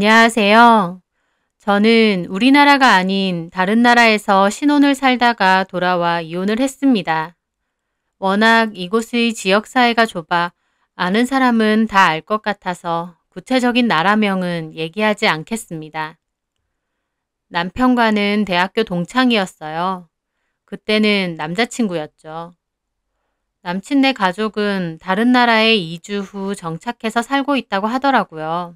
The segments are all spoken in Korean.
안녕하세요. 저는 우리나라가 아닌 다른 나라에서 신혼을 살다가 돌아와 이혼을 했습니다. 워낙 이곳의 지역사회가 좁아 아는 사람은 다 알 것 같아서 구체적인 나라명은 얘기하지 않겠습니다. 남편과는 대학교 동창이었어요. 그때는 남자친구였죠. 남친네 가족은 다른 나라에 이주 후 정착해서 살고 있다고 하더라고요.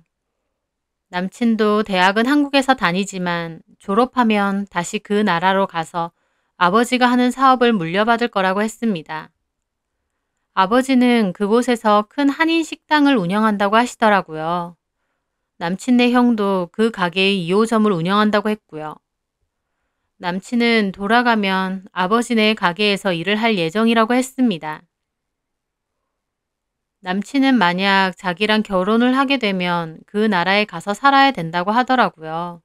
남친도 대학은 한국에서 다니지만 졸업하면 다시 그 나라로 가서 아버지가 하는 사업을 물려받을 거라고 했습니다. 아버지는 그곳에서 큰 한인 식당을 운영한다고 하시더라고요. 남친네 형도 그 가게의 2호점을 운영한다고 했고요. 남친은 돌아가면 아버지네 가게에서 일을 할 예정이라고 했습니다. 남친은 만약 자기랑 결혼을 하게 되면 그 나라에 가서 살아야 된다고 하더라고요.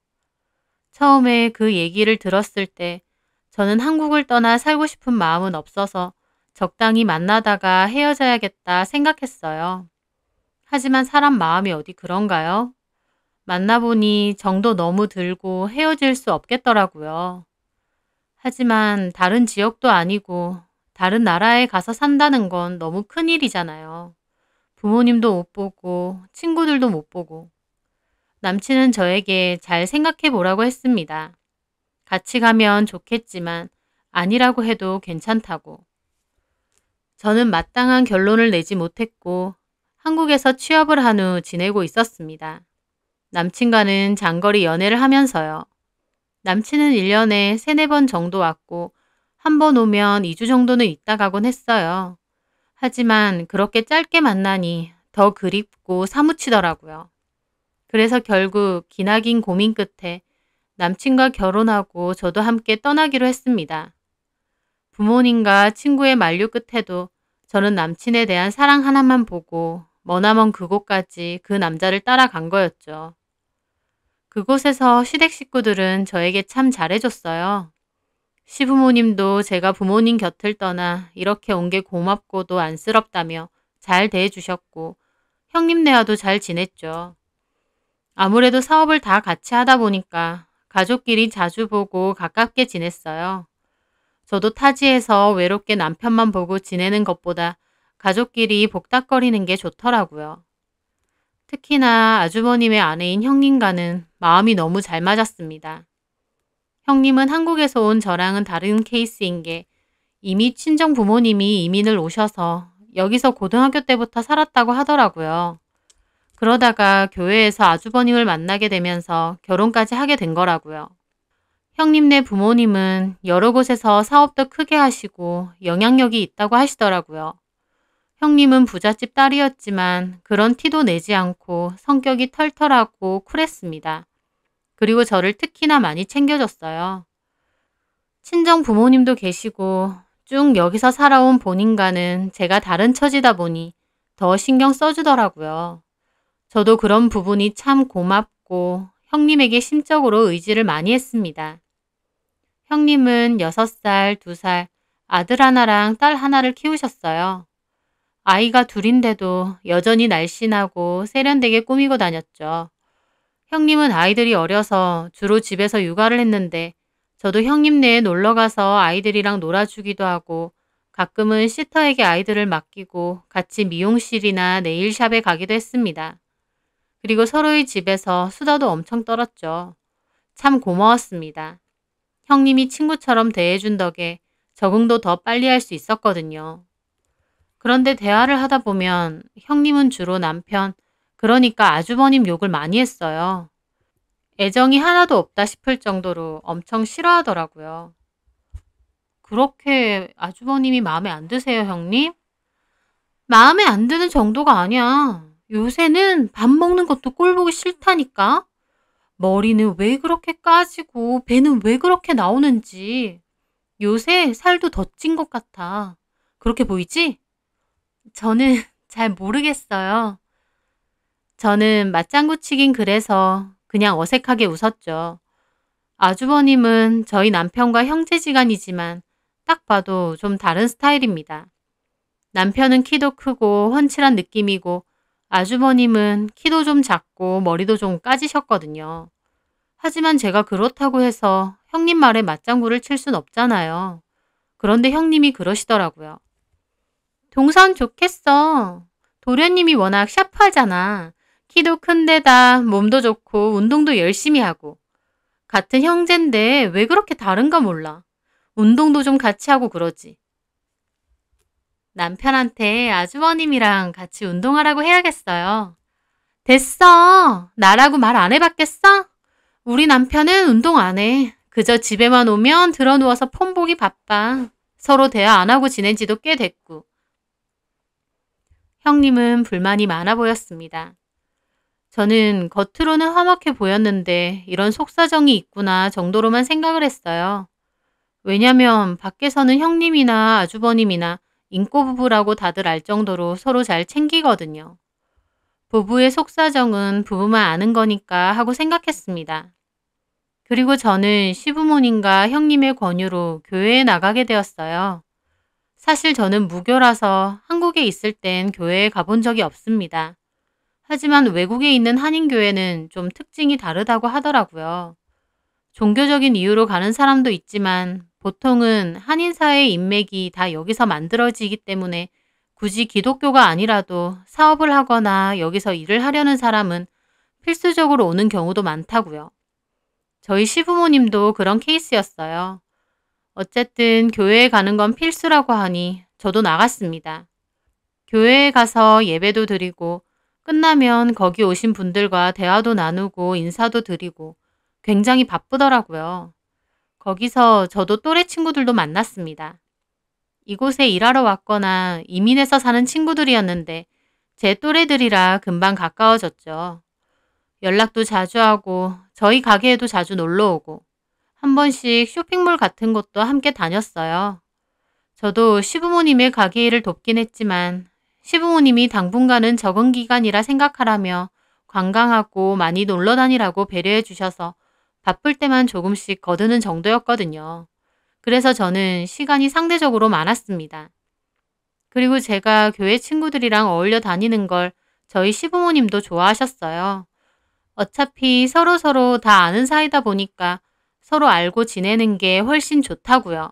처음에 그 얘기를 들었을 때 저는 한국을 떠나 살고 싶은 마음은 없어서 적당히 만나다가 헤어져야겠다 생각했어요. 하지만 사람 마음이 어디 그런가요? 만나보니 정도 너무 들고 헤어질 수 없겠더라고요. 하지만 다른 지역도 아니고 다른 나라에 가서 산다는 건 너무 큰일이잖아요. 부모님도 못 보고 친구들도 못 보고. 남친은 저에게 잘 생각해 보라고 했습니다. 같이 가면 좋겠지만 아니라고 해도 괜찮다고. 저는 마땅한 결론을 내지 못했고 한국에서 취업을 한 후 지내고 있었습니다. 남친과는 장거리 연애를 하면서요. 남친은 1년에 3, 4번 정도 왔고 한 번 오면 2주 정도는 있다 가곤 했어요. 하지만 그렇게 짧게 만나니 더 그립고 사무치더라고요. 그래서 결국 기나긴 고민 끝에 남친과 결혼하고 저도 함께 떠나기로 했습니다. 부모님과 친구의 만류 끝에도 저는 남친에 대한 사랑 하나만 보고 머나먼 그곳까지 그 남자를 따라간 거였죠. 그곳에서 시댁 식구들은 저에게 참 잘해줬어요. 시부모님도 제가 부모님 곁을 떠나 이렇게 온 게 고맙고도 안쓰럽다며 잘 대해주셨고 형님네와도 잘 지냈죠. 아무래도 사업을 다 같이 하다 보니까 가족끼리 자주 보고 가깝게 지냈어요. 저도 타지에서 외롭게 남편만 보고 지내는 것보다 가족끼리 복닥거리는 게 좋더라고요. 특히나 아주버님의 아내인 형님과는 마음이 너무 잘 맞았습니다. 형님은 한국에서 온 저랑은 다른 케이스인 게 이미 친정 부모님이 이민을 오셔서 여기서 고등학교 때부터 살았다고 하더라고요. 그러다가 교회에서 아주버님을 만나게 되면서 결혼까지 하게 된 거라고요. 형님네 부모님은 여러 곳에서 사업도 크게 하시고 영향력이 있다고 하시더라고요. 형님은 부잣집 딸이었지만 그런 티도 내지 않고 성격이 털털하고 쿨했습니다. 그리고 저를 특히나 많이 챙겨줬어요. 친정 부모님도 계시고 쭉 여기서 살아온 본인과는 제가 다른 처지다 보니 더 신경 써주더라고요. 저도 그런 부분이 참 고맙고 형님에게 심적으로 의지를 많이 했습니다. 형님은 6살, 2살, 아들 하나랑 딸 하나를 키우셨어요. 아이가 둘인데도 여전히 날씬하고 세련되게 꾸미고 다녔죠. 형님은 아이들이 어려서 주로 집에서 육아를 했는데 저도 형님네에 놀러가서 아이들이랑 놀아주기도 하고 가끔은 시터에게 아이들을 맡기고 같이 미용실이나 네일샵에 가기도 했습니다. 그리고 서로의 집에서 수다도 엄청 떨었죠. 참 고마웠습니다. 형님이 친구처럼 대해준 덕에 적응도 더 빨리 할 수 있었거든요. 그런데 대화를 하다 보면 형님은 주로 남편, 그러니까 아주버님 욕을 많이 했어요. 애정이 하나도 없다 싶을 정도로 엄청 싫어하더라고요. 그렇게 아주버님이 마음에 안 드세요, 형님? 마음에 안 드는 정도가 아니야. 요새는 밥 먹는 것도 꼴 보기 싫다니까? 머리는 왜 그렇게 까지고 배는 왜 그렇게 나오는지. 요새 살도 더 찐 것 같아. 그렇게 보이지? 저는 잘 모르겠어요. 저는 맞장구 치긴 그래서 그냥 어색하게 웃었죠. 아주버님은 저희 남편과 형제지간이지만 딱 봐도 좀 다른 스타일입니다. 남편은 키도 크고 훤칠한 느낌이고 아주버님은 키도 좀 작고 머리도 좀 까지셨거든요. 하지만 제가 그렇다고 해서 형님 말에 맞장구를 칠 순 없잖아요. 그런데 형님이 그러시더라고요. 동선 좋겠어. 도련님이 워낙 샤프하잖아. 키도 큰데다 몸도 좋고 운동도 열심히 하고. 같은 형제인데 왜 그렇게 다른가 몰라. 운동도 좀 같이 하고 그러지. 남편한테 아주버님이랑 같이 운동하라고 해야겠어요. 됐어. 나라고 말 안 해봤겠어? 우리 남편은 운동 안 해. 그저 집에만 오면 드러누워서 폰 보기 바빠. 서로 대화 안 하고 지낸 지도 꽤 됐고. 형님은 불만이 많아 보였습니다. 저는 겉으로는 화목해 보였는데 이런 속사정이 있구나 정도로만 생각을 했어요. 왜냐면 밖에서는 형님이나 아주버님이나 인꼬 부부라고 다들 알 정도로 서로 잘 챙기거든요. 부부의 속사정은 부부만 아는 거니까 하고 생각했습니다. 그리고 저는 시부모님과 형님의 권유로 교회에 나가게 되었어요. 사실 저는 무교라서 한국에 있을 땐 교회에 가본 적이 없습니다. 하지만 외국에 있는 한인교회는 좀 특징이 다르다고 하더라고요. 종교적인 이유로 가는 사람도 있지만 보통은 한인사회의 인맥이 다 여기서 만들어지기 때문에 굳이 기독교가 아니라도 사업을 하거나 여기서 일을 하려는 사람은 필수적으로 오는 경우도 많다고요. 저희 시부모님도 그런 케이스였어요. 어쨌든 교회에 가는 건 필수라고 하니 저도 나갔습니다. 교회에 가서 예배도 드리고 끝나면 거기 오신 분들과 대화도 나누고 인사도 드리고 굉장히 바쁘더라고요. 거기서 저도 또래 친구들도 만났습니다. 이곳에 일하러 왔거나 이민해서 사는 친구들이었는데 제 또래들이라 금방 가까워졌죠. 연락도 자주 하고 저희 가게에도 자주 놀러 오고 한 번씩 쇼핑몰 같은 곳도 함께 다녔어요. 저도 시부모님의 가게 일을 돕긴 했지만 시부모님이 당분간은 적응 기간이라 생각하라며 관광하고 많이 놀러 다니라고 배려해 주셔서 바쁠 때만 조금씩 거드는 정도였거든요. 그래서 저는 시간이 상대적으로 많았습니다. 그리고 제가 교회 친구들이랑 어울려 다니는 걸 저희 시부모님도 좋아하셨어요. 어차피 서로서로 다 아는 사이다 보니까 서로 알고 지내는 게 훨씬 좋다고요.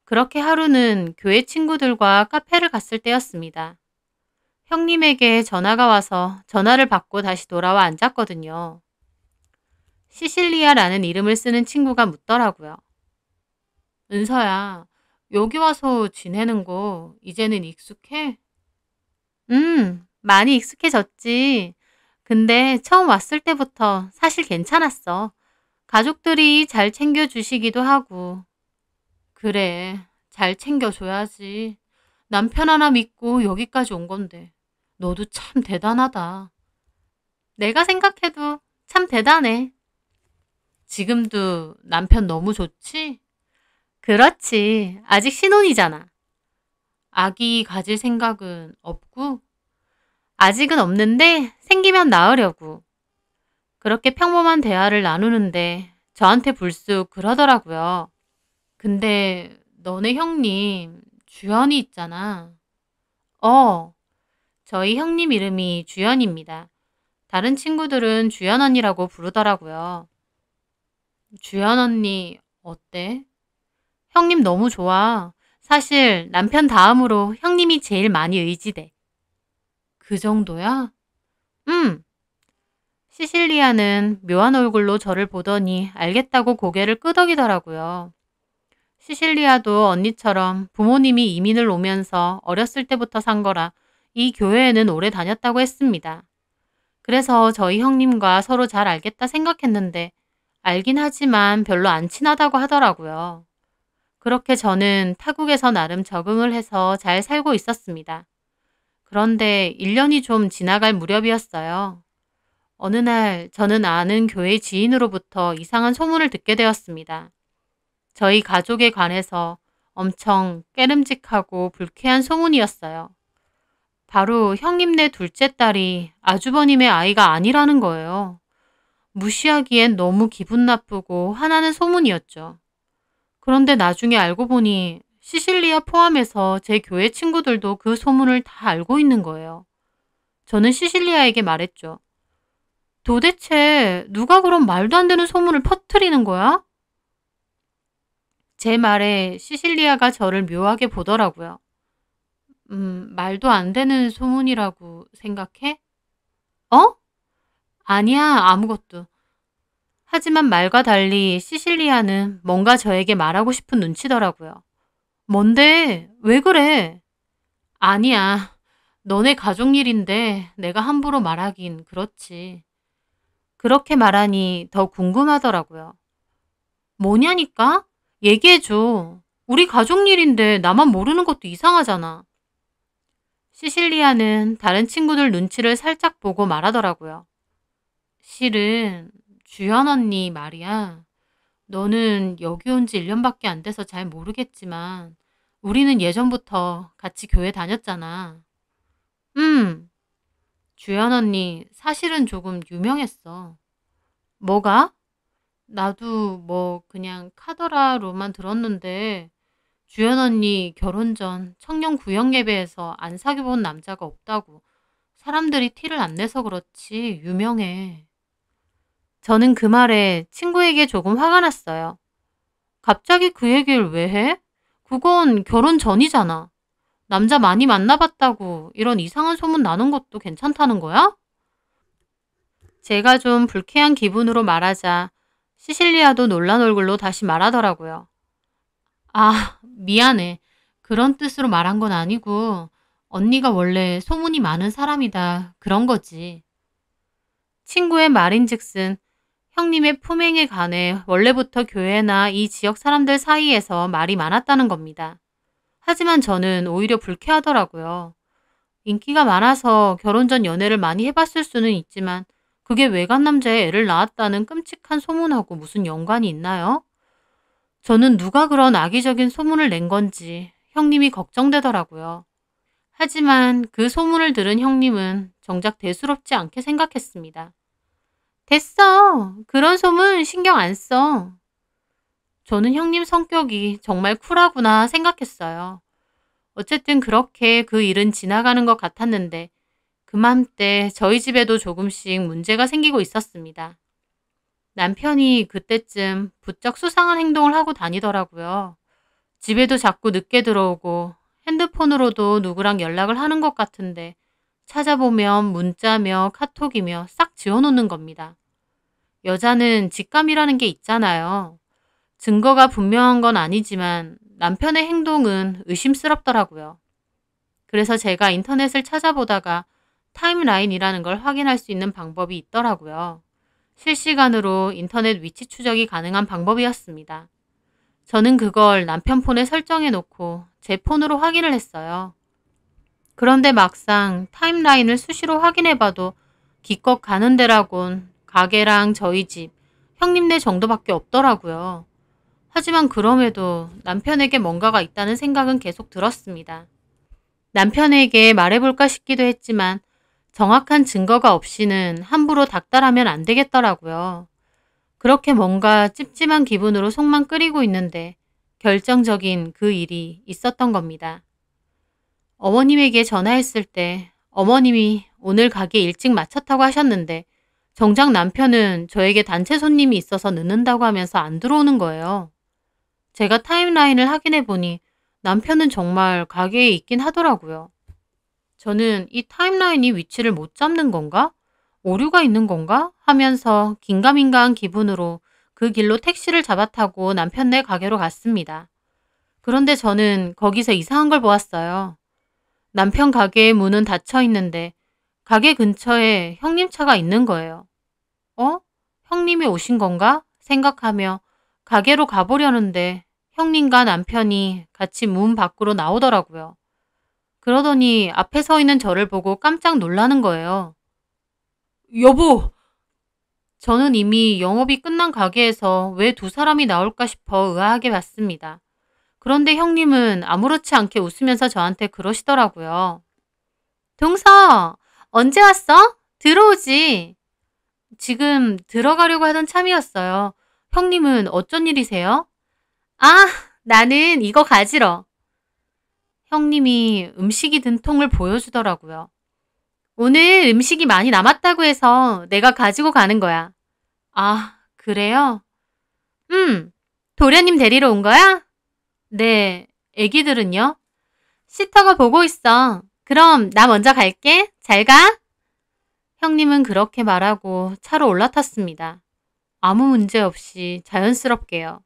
그렇게 하루는 교회 친구들과 카페를 갔을 때였습니다. 형님에게 전화가 와서 전화를 받고 다시 돌아와 앉았거든요. 시실리아라는 이름을 쓰는 친구가 묻더라고요. 은서야, 여기 와서 지내는 거 이제는 익숙해? 많이 익숙해졌지. 근데 처음 왔을 때부터 사실 괜찮았어. 가족들이 잘 챙겨주시기도 하고. 그래, 잘 챙겨줘야지. 남편 하나 믿고 여기까지 온 건데. 너도 참 대단하다. 내가 생각해도 참 대단해. 지금도 남편 너무 좋지? 그렇지. 아직 신혼이잖아. 아기 가질 생각은 없고? 아직은 없는데 생기면 낳으려고. 그렇게 평범한 대화를 나누는데 저한테 불쑥 그러더라고요. 근데 너네 형님 주연이 있잖아. 어, 저희 형님 이름이 주연입니다. 다른 친구들은 주연 언니라고 부르더라고요. 주연 언니 어때? 형님 너무 좋아. 사실 남편 다음으로 형님이 제일 많이 의지돼. 그 정도야? 응. 시실리아는 묘한 얼굴로 저를 보더니 알겠다고 고개를 끄덕이더라고요. 시실리아도 언니처럼 부모님이 이민을 오면서 어렸을 때부터 산 거라 이 교회에는 오래 다녔다고 했습니다. 그래서 저희 형님과 서로 잘 알겠다 생각했는데 알긴 하지만 별로 안 친하다고 하더라고요. 그렇게 저는 타국에서 나름 적응을 해서 잘 살고 있었습니다. 그런데 1년이 좀 지나갈 무렵이었어요. 어느 날 저는 아는 교회 지인으로부터 이상한 소문을 듣게 되었습니다. 저희 가족에 관해서 엄청 깨름직하고 불쾌한 소문이었어요. 바로 형님네 둘째 딸이 아주버님의 아이가 아니라는 거예요. 무시하기엔 너무 기분 나쁘고 화나는 소문이었죠. 그런데 나중에 알고 보니 시실리아 포함해서 제 교회 친구들도 그 소문을 다 알고 있는 거예요. 저는 시실리아에게 말했죠. 도대체 누가 그런 말도 안 되는 소문을 퍼뜨리는 거야? 제 말에 시실리아가 저를 묘하게 보더라고요. 말도 안 되는 소문이라고 생각해? 어? 아니야, 아무것도. 하지만 말과 달리 시실리아는 뭔가 저에게 말하고 싶은 눈치더라고요. 뭔데? 왜 그래? 아니야. 너네 가족 일인데 내가 함부로 말하긴 그렇지. 그렇게 말하니 더 궁금하더라고요. 뭐냐니까? 얘기해줘. 우리 가족 일인데 나만 모르는 것도 이상하잖아. 시실리아는 다른 친구들 눈치를 살짝 보고 말하더라고요. 실은 주연 언니 말이야. 너는 여기 온 지 1년밖에 안 돼서 잘 모르겠지만 우리는 예전부터 같이 교회 다녔잖아. 음, 주연 언니 사실은 조금 유명했어. 뭐가? 나도 뭐 그냥 카더라로만 들었는데 주연 언니 결혼 전 청년 구역 예배에서 안 사귀어 본 남자가 없다고 사람들이 티를 안 내서 그렇지 유명해. 저는 그 말에 친구에게 조금 화가 났어요. 갑자기 그 얘기를 왜 해? 그건 결혼 전이잖아. 남자 많이 만나봤다고 이런 이상한 소문 나는 것도 괜찮다는 거야? 제가 좀 불쾌한 기분으로 말하자 시실리아도 놀란 얼굴로 다시 말하더라고요. 아, 미안해. 그런 뜻으로 말한 건 아니고 언니가 원래 소문이 많은 사람이다. 그런 거지. 친구의 말인즉슨 형님의 품행에 관해 원래부터 교회나 이 지역 사람들 사이에서 말이 많았다는 겁니다. 하지만 저는 오히려 불쾌하더라고요. 인기가 많아서 결혼 전 연애를 많이 해봤을 수는 있지만 그게 외간 남자의 애를 낳았다는 끔찍한 소문하고 무슨 연관이 있나요? 저는 누가 그런 악의적인 소문을 낸 건지 형님이 걱정되더라고요. 하지만 그 소문을 들은 형님은 정작 대수롭지 않게 생각했습니다. 됐어. 그런 소문 신경 안 써. 저는 형님 성격이 정말 쿨하구나 생각했어요. 어쨌든 그렇게 그 일은 지나가는 것 같았는데 그맘때 저희 집에도 조금씩 문제가 생기고 있었습니다. 남편이 그때쯤 부쩍 수상한 행동을 하고 다니더라고요. 집에도 자꾸 늦게 들어오고 핸드폰으로도 누구랑 연락을 하는 것 같은데 찾아보면 문자며 카톡이며 싹 지워놓는 겁니다. 여자는 직감이라는 게 있잖아요. 증거가 분명한 건 아니지만 남편의 행동은 의심스럽더라고요. 그래서 제가 인터넷을 찾아보다가 타임라인이라는 걸 확인할 수 있는 방법이 있더라고요. 실시간으로 인터넷 위치 추적이 가능한 방법이었습니다. 저는 그걸 남편 폰에 설정해 놓고 제 폰으로 확인을 했어요. 그런데 막상 타임라인을 수시로 확인해 봐도 기껏 가는 데라곤 가게랑 저희 집, 형님네 정도밖에 없더라고요. 하지만 그럼에도 남편에게 뭔가가 있다는 생각은 계속 들었습니다. 남편에게 말해볼까 싶기도 했지만 정확한 증거가 없이는 함부로 닥달하면 안 되겠더라고요. 그렇게 뭔가 찝찝한 기분으로 속만 끓이고 있는데 결정적인 그 일이 있었던 겁니다. 어머님에게 전화했을 때 어머님이 오늘 가게 일찍 마쳤다고 하셨는데 정작 남편은 저에게 단체 손님이 있어서 늦는다고 하면서 안 들어오는 거예요. 제가 타임라인을 확인해 보니 남편은 정말 가게에 있긴 하더라고요. 저는 이 타임라인이 위치를 못 잡는 건가? 오류가 있는 건가? 하면서 긴가민가한 기분으로 그 길로 택시를 잡아 타고 남편네 가게로 갔습니다. 그런데 저는 거기서 이상한 걸 보았어요. 남편 가게의 문은 닫혀 있는데 가게 근처에 형님 차가 있는 거예요. 어? 형님이 오신 건가? 생각하며 가게로 가보려는데 형님과 남편이 같이 문 밖으로 나오더라고요. 그러더니 앞에 서 있는 저를 보고 깜짝 놀라는 거예요. 여보! 저는 이미 영업이 끝난 가게에서 왜 두 사람이 나올까 싶어 의아하게 봤습니다. 그런데 형님은 아무렇지 않게 웃으면서 저한테 그러시더라고요. 동서, 언제 왔어? 들어오지. 지금 들어가려고 하던 참이었어요. 형님은 어쩐 일이세요? 아, 나는 이거 가지러. 형님이 음식이 든 통을 보여주더라고요. 오늘 음식이 많이 남았다고 해서 내가 가지고 가는 거야. 아, 그래요? 도련님 데리러 온 거야? 네, 애기들은요? 시터가 보고 있어. 그럼 나 먼저 갈게. 잘 가. 형님은 그렇게 말하고 차로 올라탔습니다. 아무 문제 없이 자연스럽게요.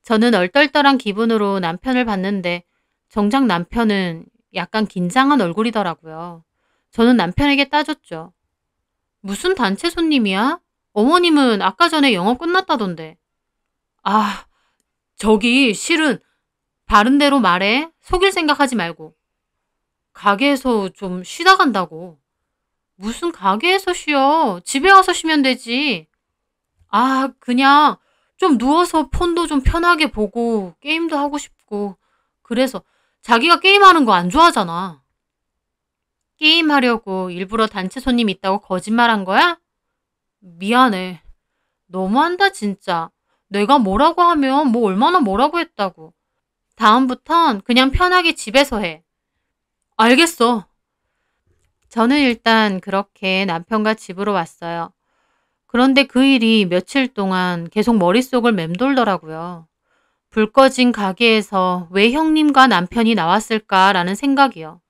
저는 얼떨떨한 기분으로 남편을 봤는데 정작 남편은 약간 긴장한 얼굴이더라고요. 저는 남편에게 따졌죠. 무슨 단체 손님이야? 어머님은 아까 전에 영업 끝났다던데. 아, 저기 실은 바른 대로 말해. 속일 생각하지 말고. 가게에서 좀 쉬다 간다고. 무슨 가게에서 쉬어? 집에 와서 쉬면 되지. 아, 그냥 좀 누워서 폰도 좀 편하게 보고 게임도 하고 싶고. 그래서 자기가 게임하는 거 안 좋아하잖아. 게임하려고 일부러 단체 손님 있다고 거짓말한 거야? 미안해. 너무한다 진짜. 내가 뭐라고 하면 뭐 얼마나 뭐라고 했다고. 다음부턴 그냥 편하게 집에서 해. 알겠어. 저는 일단 그렇게 남편과 집으로 왔어요. 그런데 그 일이 며칠 동안 계속 머릿속을 맴돌더라고요. 불 꺼진 가게에서 왜 형님과 남편이 나왔을까라는 생각이요.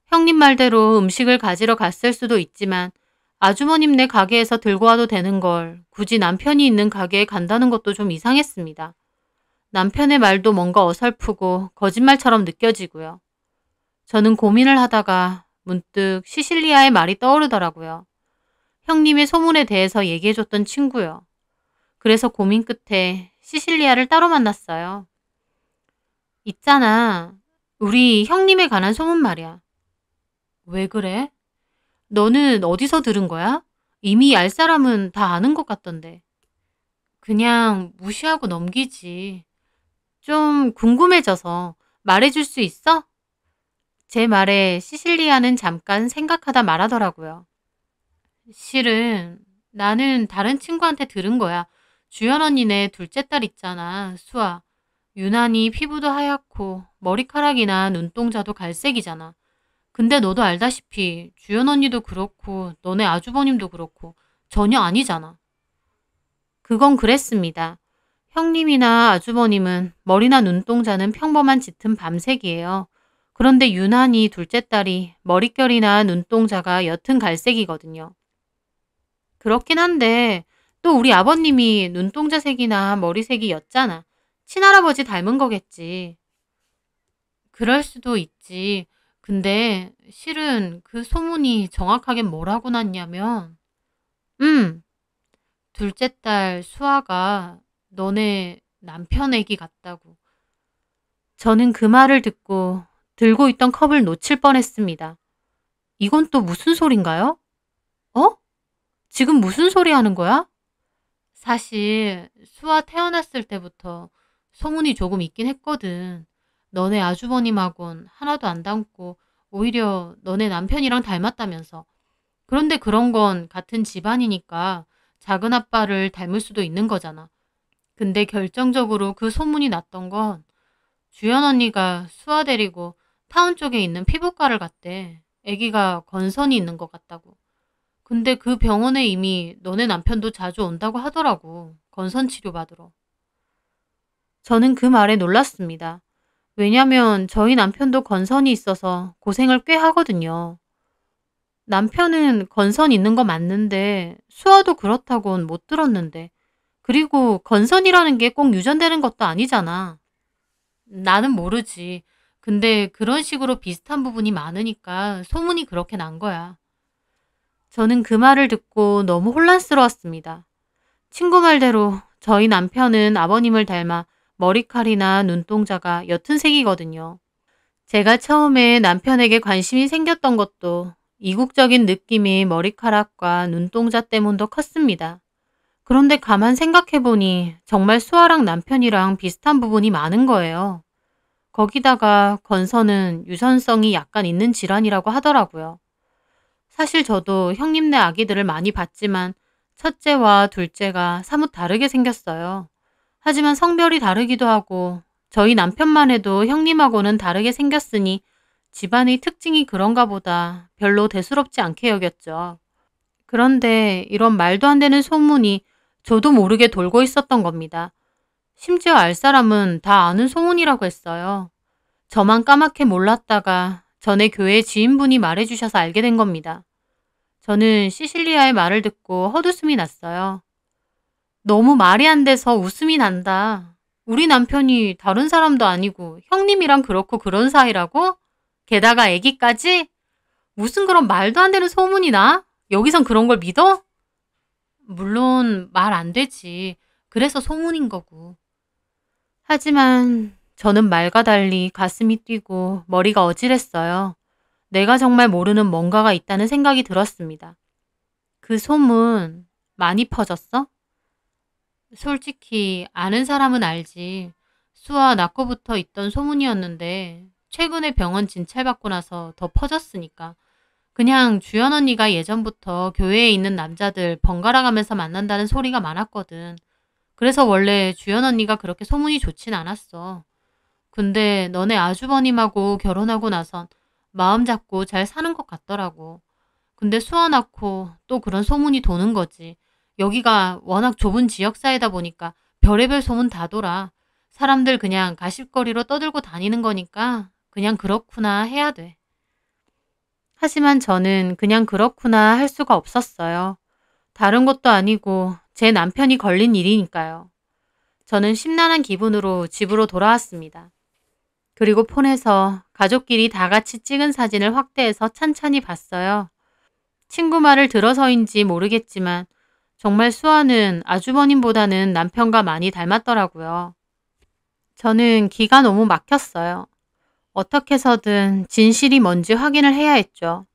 형님 말대로 음식을 가지러 갔을 수도 있지만 아주머님네 가게에서 들고 와도 되는 걸 굳이 남편이 있는 가게에 간다는 것도 좀 이상했습니다. 남편의 말도 뭔가 어설프고 거짓말처럼 느껴지고요. 저는 고민을 하다가 문득 시실리아의 말이 떠오르더라고요. 형님의 소문에 대해서 얘기해줬던 친구요. 그래서 고민 끝에 시실리아를 따로 만났어요. 있잖아. 우리 형님에 관한 소문 말이야. 왜 그래? 너는 어디서 들은 거야? 이미 알 사람은 다 아는 것 같던데. 그냥 무시하고 넘기지. 좀 궁금해져서 말해줄 수 있어? 제 말에 시실리아는 잠깐 생각하다 말하더라고요. 실은 나는 다른 친구한테 들은 거야. 주연 언니네 둘째 딸 있잖아, 수아. 유난히 피부도 하얗고 머리카락이나 눈동자도 갈색이잖아. 근데 너도 알다시피 주연 언니도 그렇고 너네 아주버님도 그렇고 전혀 아니잖아. 그건 그랬습니다. 형님이나 아주버님은 머리나 눈동자는 평범한 짙은 밤색이에요. 그런데 유난히 둘째 딸이 머릿결이나 눈동자가 옅은 갈색이거든요. 그렇긴 한데 또 우리 아버님이 눈동자색이나 머리색이 옅잖아. 친할아버지 닮은 거겠지. 그럴 수도 있지. 근데 실은 그 소문이 정확하게 뭐라고 났냐면 음, 둘째 딸 수아가 너네 남편 애기 같다고. 저는 그 말을 듣고 들고 있던 컵을 놓칠 뻔했습니다. 이건 또 무슨 소린가요? 어? 지금 무슨 소리 하는 거야? 사실 수아 태어났을 때부터 소문이 조금 있긴 했거든. 너네 아주버님하고는 하나도 안 닮고 오히려 너네 남편이랑 닮았다면서. 그런데 그런 건 같은 집안이니까 작은 아빠를 닮을 수도 있는 거잖아. 근데 결정적으로 그 소문이 났던 건 주연 언니가 수아 데리고 타운 쪽에 있는 피부과를 갔대. 아기가 건선이 있는 것 같다고. 근데 그 병원에 이미 너네 남편도 자주 온다고 하더라고. 건선 치료 받으러. 저는 그 말에 놀랐습니다. 왜냐면 저희 남편도 건선이 있어서 고생을 꽤 하거든요. 남편은 건선 있는 거 맞는데 수아도 그렇다곤 못 들었는데. 그리고 건선이라는 게 꼭 유전되는 것도 아니잖아. 나는 모르지. 근데 그런 식으로 비슷한 부분이 많으니까 소문이 그렇게 난 거야. 저는 그 말을 듣고 너무 혼란스러웠습니다. 친구 말대로 저희 남편은 아버님을 닮아 머리칼이나 눈동자가 옅은 색이거든요. 제가 처음에 남편에게 관심이 생겼던 것도 이국적인 느낌의 머리카락과 눈동자 때문도 컸습니다. 그런데 가만 생각해보니 정말 수아랑 남편이랑 비슷한 부분이 많은 거예요. 거기다가 건선은 유전성이 약간 있는 질환이라고 하더라고요. 사실 저도 형님네 아기들을 많이 봤지만 첫째와 둘째가 사뭇 다르게 생겼어요. 하지만 성별이 다르기도 하고 저희 남편만 해도 형님하고는 다르게 생겼으니 집안의 특징이 그런가 보다 별로 대수롭지 않게 여겼죠. 그런데 이런 말도 안 되는 소문이 저도 모르게 돌고 있었던 겁니다. 심지어 알 사람은 다 아는 소문이라고 했어요. 저만 까맣게 몰랐다가 전에 교회 지인분이 말해주셔서 알게 된 겁니다. 저는 시실리아의 말을 듣고 헛웃음이 났어요. 너무 말이 안 돼서 웃음이 난다. 우리 남편이 다른 사람도 아니고 형님이랑 그렇고 그런 사이라고? 게다가 애기까지? 무슨 그런 말도 안 되는 소문이 나? 여기선 그런 걸 믿어? 물론 말 안 되지. 그래서 소문인 거고. 하지만 저는 말과 달리 가슴이 뛰고 머리가 어질했어요. 내가 정말 모르는 뭔가가 있다는 생각이 들었습니다. 그 소문 많이 퍼졌어? 솔직히 아는 사람은 알지. 수아 낳고부터 있던 소문이었는데 최근에 병원 진찰받고 나서 더 퍼졌으니까. 그냥 주연 언니가 예전부터 교회에 있는 남자들 번갈아 가면서 만난다는 소리가 많았거든. 그래서 원래 주연 언니가 그렇게 소문이 좋진 않았어. 근데 너네 아주버님하고 결혼하고 나선 마음 잡고 잘 사는 것 같더라고. 근데 수아 낳고 또 그런 소문이 도는 거지. 여기가 워낙 좁은 지역사회다 보니까 별의별 소문 다 돌아. 사람들 그냥 가십거리로 떠들고 다니는 거니까 그냥 그렇구나 해야 돼. 하지만 저는 그냥 그렇구나 할 수가 없었어요. 다른 것도 아니고 제 남편이 걸린 일이니까요. 저는 심란한 기분으로 집으로 돌아왔습니다. 그리고 폰에서 가족끼리 다 같이 찍은 사진을 확대해서 찬찬히 봤어요. 친구 말을 들어서인지 모르겠지만 정말 수아는 아주버님보다는 남편과 많이 닮았더라고요. 저는 기가 너무 막혔어요. 어떻게 해서든 진실이 뭔지 확인을 해야 했죠.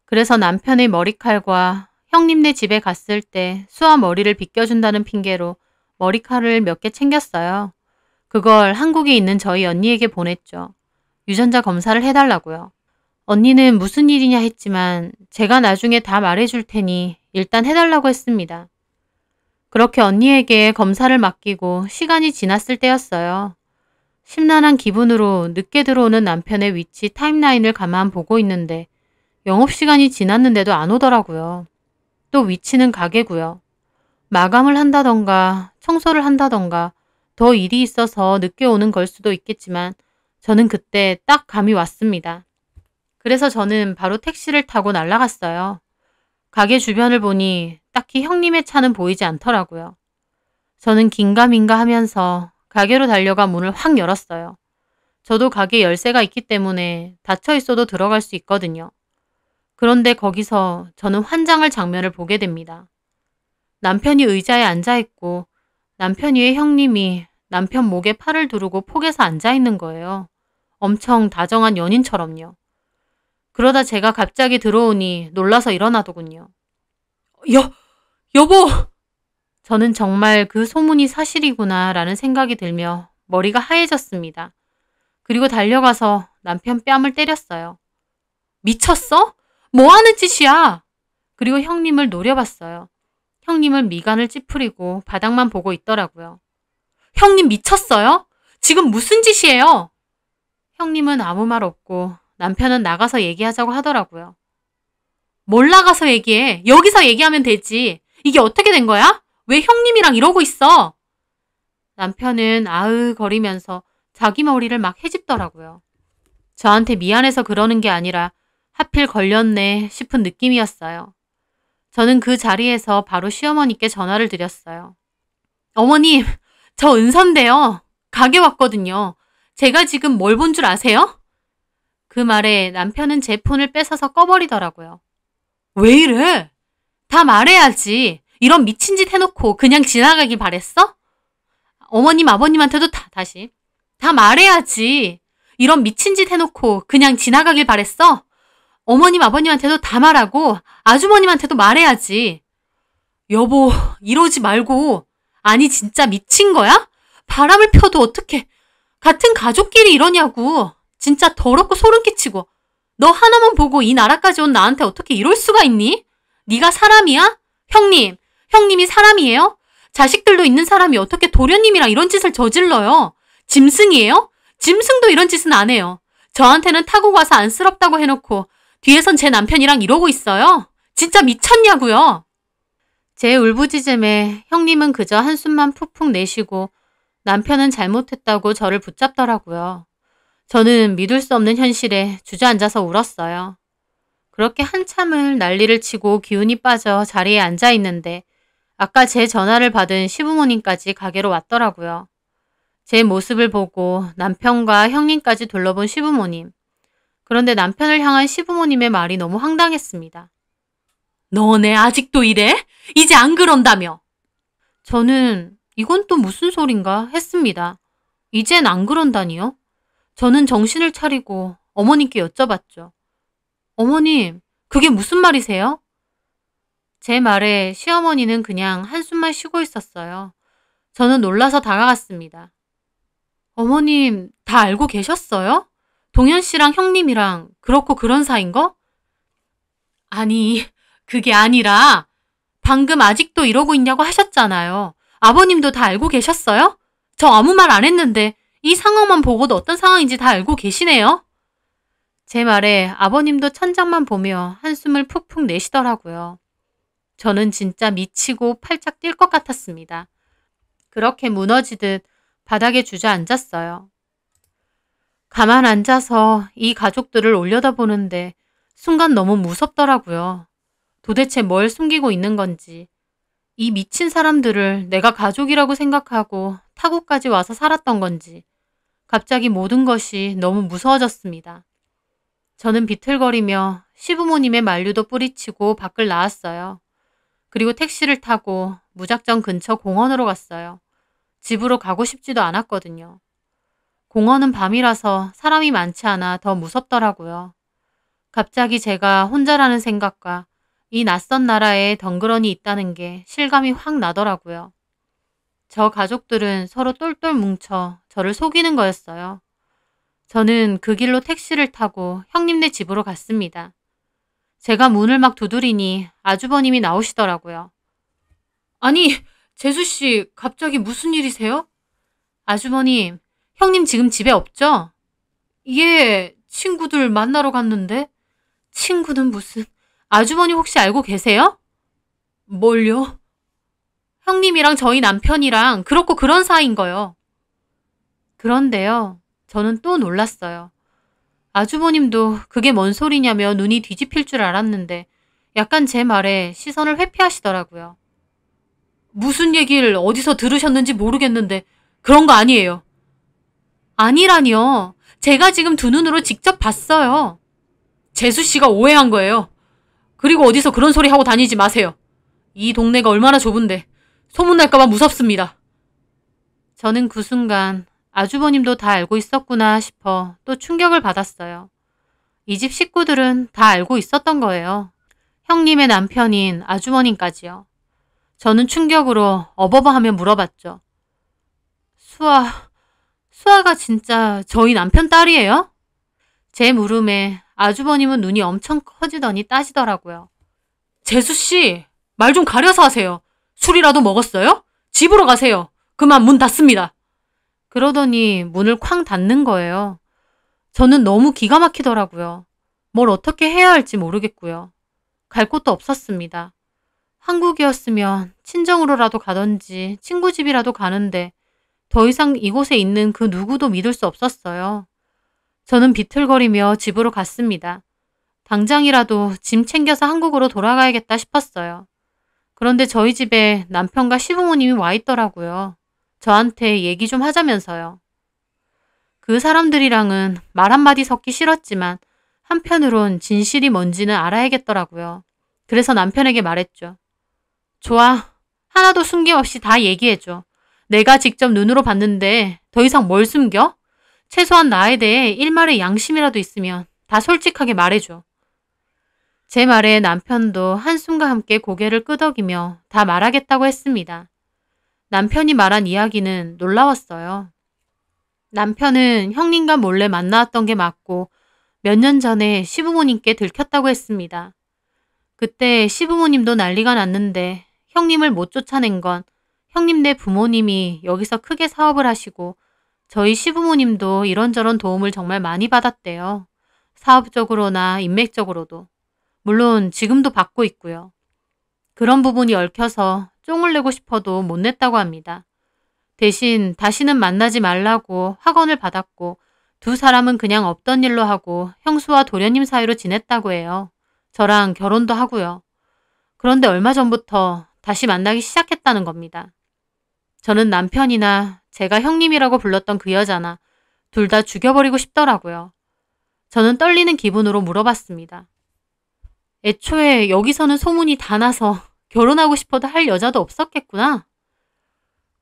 그래서 남편의 머리칼과 형님네 집에 갔을 때 수아 머리를 빗겨준다는 핑계로 머리칼을 몇 개 챙겼어요. 그걸 한국에 있는 저희 언니에게 보냈죠. 유전자 검사를 해달라고요. 언니는 무슨 일이냐 했지만 제가 나중에 다 말해줄 테니 일단 해달라고 했습니다. 그렇게 언니에게 검사를 맡기고 시간이 지났을 때였어요. 심란한 기분으로 늦게 들어오는 남편의 위치 타임라인을 가만 보고 있는데 영업시간이 지났는데도 안 오더라고요. 또 위치는 가게고요. 마감을 한다던가 청소를 한다던가 더 일이 있어서 늦게 오는 걸 수도 있겠지만 저는 그때 딱 감이 왔습니다. 그래서 저는 바로 택시를 타고 날아갔어요. 가게 주변을 보니 딱히 형님의 차는 보이지 않더라고요. 저는 긴가민가 하면서 가게로 달려가 문을 확 열었어요. 저도 가게 열쇠가 있기 때문에 닫혀 있어도 들어갈 수 있거든요. 그런데 거기서 저는 환장할 장면을 보게 됩니다. 남편이 의자에 앉아있고 남편 위에 형님이 남편 목에 팔을 두르고 폭에서 앉아있는 거예요. 엄청 다정한 연인처럼요. 그러다 제가 갑자기 들어오니 놀라서 일어나더군요. 여보! 저는 정말 그 소문이 사실이구나 라는 생각이 들며 머리가 하얘졌습니다. 그리고 달려가서 남편 뺨을 때렸어요. 미쳤어? 뭐 하는 짓이야? 그리고 형님을 노려봤어요. 형님은 미간을 찌푸리고 바닥만 보고 있더라고요. 형님 미쳤어요? 지금 무슨 짓이에요? 형님은 아무 말 없고 남편은 나가서 얘기하자고 하더라고요. 뭘 나가서 얘기해? 여기서 얘기하면 되지. 이게 어떻게 된 거야? 왜 형님이랑 이러고 있어? 남편은 아으거리면서 자기 머리를 막 헤집더라고요. 저한테 미안해서 그러는 게 아니라 하필 걸렸네 싶은 느낌이었어요. 저는 그 자리에서 바로 시어머니께 전화를 드렸어요. 어머님, 저 은서인데요. 가게 왔거든요. 제가 지금 뭘 본 줄 아세요? 그 말에 남편은 제 폰을 뺏어서 꺼버리더라고요. 왜 이래? 다 말해야지. 이런 미친 짓 해놓고 그냥 지나가길 바랬어? 어머님, 아버님한테도 다시. 다 말해야지. 이런 미친 짓 해놓고 그냥 지나가길 바랬어? 어머님, 아버님한테도 다 말하고 아주머님한테도 말해야지. 여보, 이러지 말고. 아니, 진짜 미친 거야? 바람을 펴도 어떡해. 같은 가족끼리 이러냐고. 진짜 더럽고 소름 끼치고. 너 하나만 보고 이 나라까지 온 나한테 어떻게 이럴 수가 있니? 네가 사람이야? 형님이 사람이에요? 자식들도 있는 사람이 어떻게 도련님이랑 이런 짓을 저질러요? 짐승이에요? 짐승도 이런 짓은 안 해요. 저한테는 타고 가서 안쓰럽다고 해놓고 뒤에선 제 남편이랑 이러고 있어요. 진짜 미쳤냐고요. 제 울부짖음에 형님은 그저 한숨만 푹푹 내쉬고 남편은 잘못했다고 저를 붙잡더라고요. 저는 믿을 수 없는 현실에 주저앉아서 울었어요. 그렇게 한참을 난리를 치고 기운이 빠져 자리에 앉아 있는데 아까 제 전화를 받은 시부모님까지 가게로 왔더라고요. 제 모습을 보고 남편과 형님까지 둘러본 시부모님. 그런데 남편을 향한 시부모님의 말이 너무 황당했습니다. 너네 아직도 이래? 이제 안 그런다며? 저는 이건 또 무슨 소린가 했습니다. 이젠 안 그런다니요? 저는 정신을 차리고 어머님께 여쭤봤죠. 어머님, 그게 무슨 말이세요? 제 말에 시어머니는 그냥 한숨만 쉬고 있었어요. 저는 놀라서 다가갔습니다. 어머님, 다 알고 계셨어요? 동현 씨랑 형님이랑 그렇고 그런 사이인 거? 아니, 그게 아니라 방금 아직도 이러고 있냐고 하셨잖아요. 아버님도 다 알고 계셨어요? 저 아무 말 안 했는데 이 상황만 보고도 어떤 상황인지 다 알고 계시네요? 제 말에 아버님도 천장만 보며 한숨을 푹푹 내쉬더라고요. 저는 진짜 미치고 팔짝 뛸 것 같았습니다. 그렇게 무너지듯 바닥에 주저앉았어요. 가만 앉아서 이 가족들을 올려다보는데 순간 너무 무섭더라고요. 도대체 뭘 숨기고 있는 건지. 이 미친 사람들을 내가 가족이라고 생각하고 타국까지 와서 살았던 건지. 갑자기 모든 것이 너무 무서워졌습니다. 저는 비틀거리며 시부모님의 만류도 뿌리치고 밖을 나왔어요. 그리고 택시를 타고 무작정 근처 공원으로 갔어요. 집으로 가고 싶지도 않았거든요. 공원은 밤이라서 사람이 많지 않아 더 무섭더라고요. 갑자기 제가 혼자라는 생각과 이 낯선 나라에 덩그러니 있다는 게 실감이 확 나더라고요. 저 가족들은 서로 똘똘 뭉쳐 저를 속이는 거였어요. 저는 그 길로 택시를 타고 형님네 집으로 갔습니다. 제가 문을 막 두드리니 아주버님이 나오시더라고요. 아니, 재수씨, 갑자기 무슨 일이세요? 아주버님, 형님 지금 집에 없죠? 예, 친구들 만나러 갔는데. 친구는 무슨, 아주머니 혹시 알고 계세요? 뭘요? 형님이랑 저희 남편이랑 그렇고 그런 사이인 거요. 그런데요, 저는 또 놀랐어요. 아주버님도 그게 뭔 소리냐며 눈이 뒤집힐 줄 알았는데 약간 제 말에 시선을 회피하시더라고요. 무슨 얘기를 어디서 들으셨는지 모르겠는데 그런 거 아니에요. 아니라니요. 제가 지금 두 눈으로 직접 봤어요. 재수 씨가 오해한 거예요. 그리고 어디서 그런 소리 하고 다니지 마세요. 이 동네가 얼마나 좁은데 소문날까봐 무섭습니다. 저는 그 순간 아주버님도 다 알고 있었구나 싶어 또 충격을 받았어요. 이 집 식구들은 다 알고 있었던 거예요. 형님의 남편인 아주머님까지요. 저는 충격으로 어버버하며 물어봤죠. 수아가 진짜 저희 남편 딸이에요? 제 물음에 아주버님은 눈이 엄청 커지더니 따지더라고요. 재수씨, 말 좀 가려서 하세요. 술이라도 먹었어요? 집으로 가세요. 그만 문 닫습니다. 그러더니 문을 쾅 닫는 거예요. 저는 너무 기가 막히더라고요. 뭘 어떻게 해야 할지 모르겠고요. 갈 곳도 없었습니다. 한국이었으면 친정으로라도 가던지 친구 집이라도 가는데 더 이상 이곳에 있는 그 누구도 믿을 수 없었어요. 저는 비틀거리며 집으로 갔습니다. 당장이라도 짐 챙겨서 한국으로 돌아가야겠다 싶었어요. 그런데 저희 집에 남편과 시부모님이 와 있더라고요. 저한테 얘기 좀 하자면서요. 그 사람들이랑은 말 한마디 섞기 싫었지만 한편으론 진실이 뭔지는 알아야겠더라고요. 그래서 남편에게 말했죠. 좋아. 하나도 숨김없이 다 얘기해줘. 내가 직접 눈으로 봤는데 더 이상 뭘 숨겨? 최소한 나에 대해 일말의 양심이라도 있으면 다 솔직하게 말해줘. 제 말에 남편도 한숨과 함께 고개를 끄덕이며 다 말하겠다고 했습니다. 남편이 말한 이야기는 놀라웠어요. 남편은 형님과 몰래 만나왔던 게 맞고 몇 년 전에 시부모님께 들켰다고 했습니다. 그때 시부모님도 난리가 났는데 형님을 못 쫓아낸 건 형님네 부모님이 여기서 크게 사업을 하시고 저희 시부모님도 이런저런 도움을 정말 많이 받았대요. 사업적으로나 인맥적으로도. 물론 지금도 받고 있고요. 그런 부분이 얽혀서 쫑을 내고 싶어도 못 냈다고 합니다. 대신 다시는 만나지 말라고 확언을 받았고 두 사람은 그냥 없던 일로 하고 형수와 도련님 사이로 지냈다고 해요. 저랑 결혼도 하고요. 그런데 얼마 전부터 다시 만나기 시작했다는 겁니다. 저는 남편이나 제가 형님이라고 불렀던 그 여자나 둘 다 죽여버리고 싶더라고요. 저는 떨리는 기분으로 물어봤습니다. 애초에 여기서는 소문이 다 나서 결혼하고 싶어도 할 여자도 없었겠구나.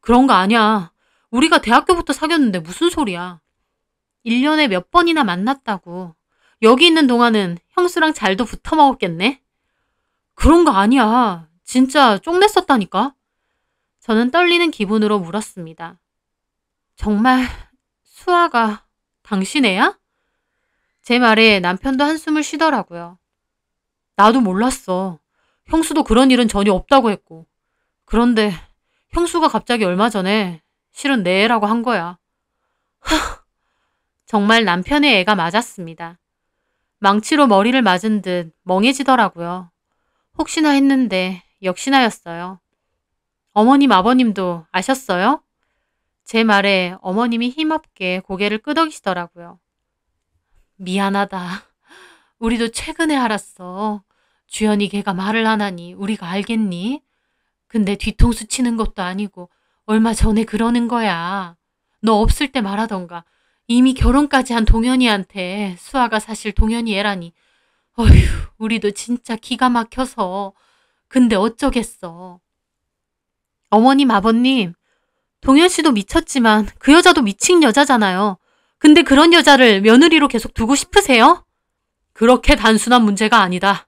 그런 거 아니야. 우리가 대학교부터 사귀었는데 무슨 소리야. 1년에 몇 번이나 만났다고. 여기 있는 동안은 형수랑 잘도 붙어 먹었겠네. 그런 거 아니야. 진짜 쪽냈었다니까. 저는 떨리는 기분으로 물었습니다. 정말 수아가 당신 애야? 제 말에 남편도 한숨을 쉬더라고요. 나도 몰랐어. 형수도 그런 일은 전혀 없다고 했고. 그런데 형수가 갑자기 얼마 전에 실은 내 애라고 한 거야. 정말 남편의 애가 맞았습니다. 망치로 머리를 맞은 듯 멍해지더라고요. 혹시나 했는데 역시나였어요. 어머님, 아버님도 아셨어요? 제 말에 어머님이 힘없게 고개를 끄덕이시더라고요. 미안하다. 우리도 최근에 알았어. 주연이 걔가 말을 안 하니 우리가 알겠니? 근데 뒤통수 치는 것도 아니고 얼마 전에 그러는 거야. 너 없을 때 말하던가. 이미 결혼까지 한 동현이한테 수아가 사실 동현이 애라니. 어휴, 우리도 진짜 기가 막혀서. 근데 어쩌겠어. 어머님, 아버님, 동현 씨도 미쳤지만 그 여자도 미친 여자잖아요. 근데 그런 여자를 며느리로 계속 두고 싶으세요? 그렇게 단순한 문제가 아니다.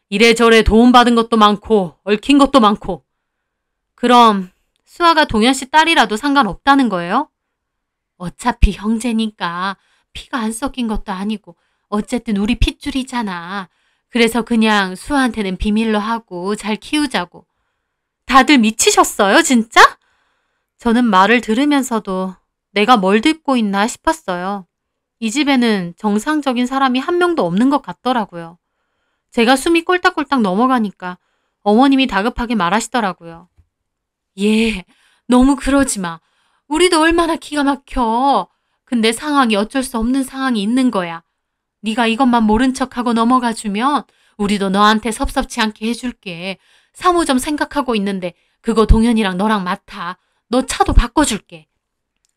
이래저래 도움받은 것도 많고 얽힌 것도 많고. 그럼 수아가 동현 씨 딸이라도 상관없다는 거예요? 어차피 형제니까 피가 안 섞인 것도 아니고 어쨌든 우리 핏줄이잖아. 그래서 그냥 수아한테는 비밀로 하고 잘 키우자고. 다들 미치셨어요, 진짜? 저는 말을 들으면서도 내가 뭘 듣고 있나 싶었어요. 이 집에는 정상적인 사람이 한 명도 없는 것 같더라고요. 제가 숨이 꼴딱꼴딱 넘어가니까 어머님이 다급하게 말하시더라고요. 예, 너무 그러지 마. 우리도 얼마나 기가 막혀. 근데 상황이 어쩔 수 없는 상황이 있는 거야. 네가 이것만 모른 척하고 넘어가 주면 우리도 너한테 섭섭치 않게 해줄게. 사무점 생각하고 있는데 그거 동현이랑 너랑 맡아. 너 차도 바꿔줄게.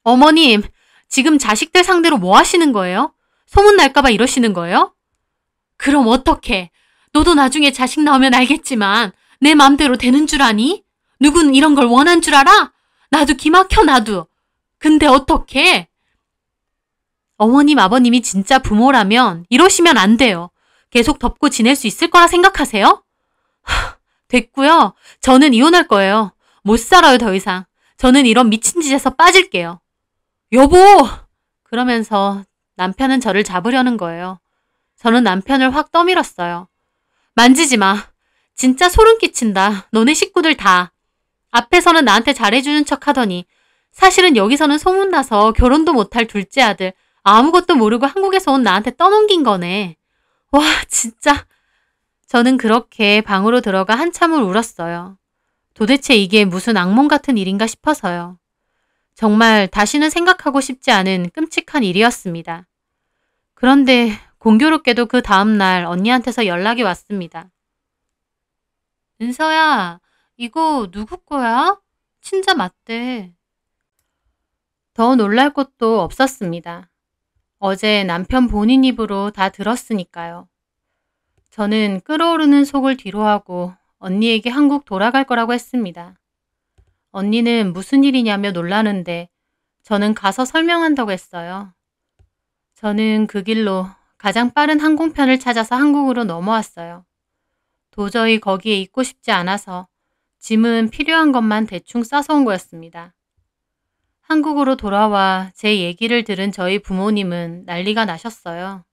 어머님, 지금 자식들 상대로 뭐 하시는 거예요? 소문 날까봐 이러시는 거예요? 그럼 어떡해. 너도 나중에 자식 나오면 알겠지만 내 맘대로 되는 줄 아니? 누군 이런 걸 원한 줄 알아? 나도 기막혀 나도. 근데 어떡해? 어머님, 아버님이 진짜 부모라면 이러시면 안 돼요. 계속 덮고 지낼 수 있을 거라 생각하세요? 됐고요. 저는 이혼할 거예요. 못 살아요, 더 이상. 저는 이런 미친 짓에서 빠질게요. 여보! 그러면서 남편은 저를 잡으려는 거예요. 저는 남편을 확 떠밀었어요. 만지지 마. 진짜 소름 끼친다. 너네 식구들 다. 앞에서는 나한테 잘해주는 척 하더니 사실은 여기서는 소문나서 결혼도 못할 둘째 아들 아무것도 모르고 한국에서 온 나한테 떠넘긴 거네. 와, 진짜. 저는 그렇게 방으로 들어가 한참을 울었어요. 도대체 이게 무슨 악몽 같은 일인가 싶어서요. 정말 다시는 생각하고 싶지 않은 끔찍한 일이었습니다. 그런데 공교롭게도 그 다음날 언니한테서 연락이 왔습니다. 은서야, 이거 누구 거야? 친자 맞대. 더 놀랄 것도 없었습니다. 어제 남편 본인 입으로 다 들었으니까요. 저는 끓어오르는 속을 뒤로하고 언니에게 한국 돌아갈 거라고 했습니다. 언니는 무슨 일이냐며 놀라는데 저는 가서 설명한다고 했어요. 저는 그 길로 가장 빠른 항공편을 찾아서 한국으로 넘어왔어요. 도저히 거기에 있고 싶지 않아서 짐은 필요한 것만 대충 싸서 온 거였습니다. 한국으로 돌아와 제 얘기를 들은 저희 부모님은 난리가 나셨어요.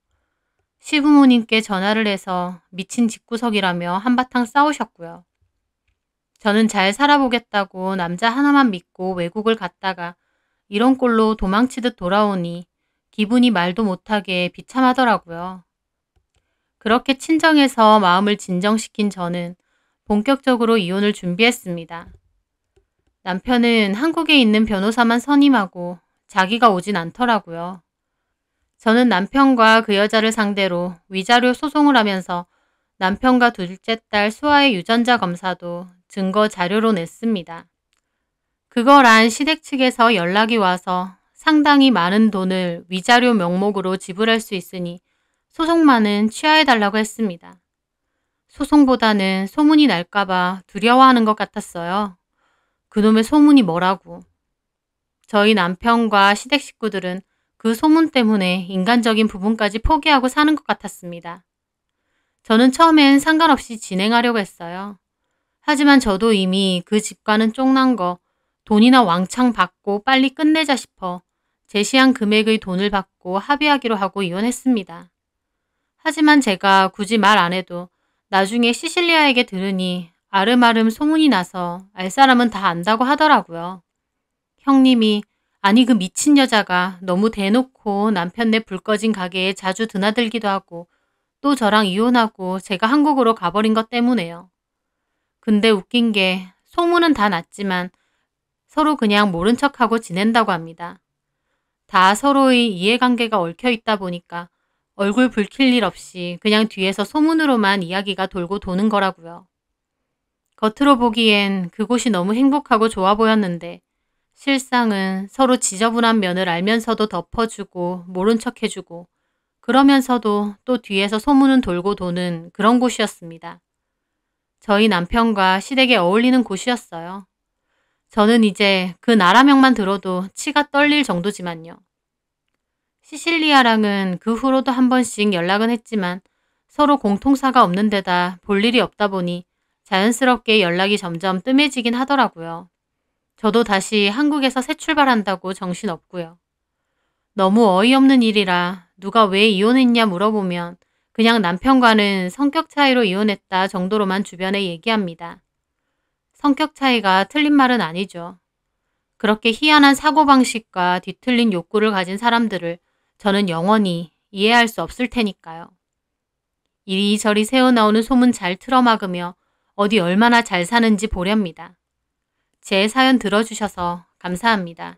시부모님께 전화를 해서 미친 집구석이라며 한바탕 싸우셨고요. 저는 잘 살아보겠다고 남자 하나만 믿고 외국을 갔다가 이런 꼴로 도망치듯 돌아오니 기분이 말도 못하게 비참하더라고요. 그렇게 친정에서 마음을 진정시킨 저는 본격적으로 이혼을 준비했습니다. 남편은 한국에 있는 변호사만 선임하고 자기가 오진 않더라고요. 저는 남편과 그 여자를 상대로 위자료 소송을 하면서 남편과 둘째 딸 수아의 유전자 검사도 증거 자료로 냈습니다. 그걸 안 시댁 측에서 연락이 와서 상당히 많은 돈을 위자료 명목으로 지불할 수 있으니 소송만은 취하해달라고 했습니다. 소송보다는 소문이 날까봐 두려워하는 것 같았어요. 그놈의 소문이 뭐라고. 저희 남편과 시댁 식구들은 그 소문 때문에 인간적인 부분까지 포기하고 사는 것 같았습니다. 저는 처음엔 상관없이 진행하려고 했어요. 하지만 저도 이미 그 집과는 쫑난 거 돈이나 왕창 받고 빨리 끝내자 싶어 제시한 금액의 돈을 받고 합의하기로 하고 이혼했습니다. 하지만 제가 굳이 말 안 해도 나중에 시실리아에게 들으니 아름아름 소문이 나서 알 사람은 다 안다고 하더라고요. 형님이 아니 그 미친 여자가 너무 대놓고 남편네 불 꺼진 가게에 자주 드나들기도 하고 또 저랑 이혼하고 제가 한국으로 가버린 것 때문에요. 근데 웃긴 게 소문은 다 났지만 서로 그냥 모른 척하고 지낸다고 합니다. 다 서로의 이해관계가 얽혀 있다 보니까 얼굴 붉힐 일 없이 그냥 뒤에서 소문으로만 이야기가 돌고 도는 거라고요. 겉으로 보기엔 그곳이 너무 행복하고 좋아 보였는데 실상은 서로 지저분한 면을 알면서도 덮어주고 모른 척 해주고 그러면서도 또 뒤에서 소문은 돌고 도는 그런 곳이었습니다. 저희 남편과 시댁에 어울리는 곳이었어요. 저는 이제 그 나라명만 들어도 치가 떨릴 정도지만요. 시실리아랑은 그 후로도 한 번씩 연락은 했지만 서로 공통사가 없는 데다 볼 일이 없다 보니 자연스럽게 연락이 점점 뜸해지긴 하더라고요. 저도 다시 한국에서 새 출발한다고 정신없고요. 너무 어이없는 일이라 누가 왜 이혼했냐 물어보면 그냥 남편과는 성격 차이로 이혼했다 정도로만 주변에 얘기합니다. 성격 차이가 틀린 말은 아니죠. 그렇게 희한한 사고방식과 뒤틀린 욕구를 가진 사람들을 저는 영원히 이해할 수 없을 테니까요. 이리저리 새어나오는 소문 잘 틀어막으며 어디 얼마나 잘 사는지 보렵니다. 제 사연 들어주셔서 감사합니다.